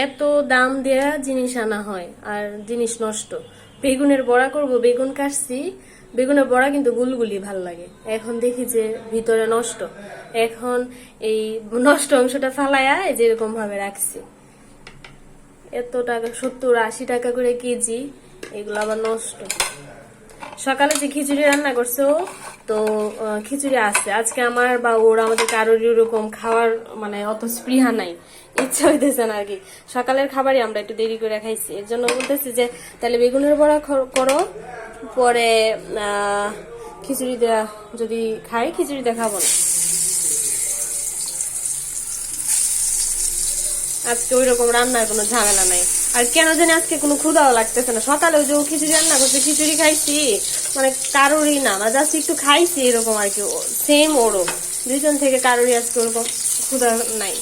এত দাম দেয়া জিনিস আনা হয় আর জিনিস নষ্ট। বেগুনের বড়া করব, বেগুন কাটছি, বেগুনের বড়া কিন্তু গুলগুলি ভাল লাগে। এখন দেখি যে ভিতরে নষ্ট। এখন এই নষ্ট অংশটা ফালাইয়া যেরকম ভাবে রাখছি। এত টাকা, 70-80 টাকা করে কেজি, এগুলো আবার নষ্ট। সকালে যে খিচুড়ি রান্না করছে ও, তো খিচুড়ি আছে আজকে আমার বা ওর, আমাদের কারোর এরকম খাওয়ার মানে অত স্পৃহা নাই, ইচ্ছা হইতেছে না আর কি। সকালের খাবারই আমরা একটু দেরি করে খাইছি, এর জন্য বলতেছি যে তাহলে বেগুনের বড়া করো, পরে খিচুড়ি দেওয়া যদি খাই, খিচুড়ি দেখাবো না আজকে। ওই রকম রান্নার কোনো ঝামেলা নাই। আর কেন জানি আজকে কোনো ক্ষুধাও লাগতেছে না। সকালে ওই যে খিচুড়ি রান্না করছে, খিচুড়ি খাইছি, মানে কারোরই না, মানে জাস্ট একটু খাইছি এরকম আর কি। সেম ওরও দুইজন থেকে কারোরই আজকে ওরকম ক্ষুধা নাই।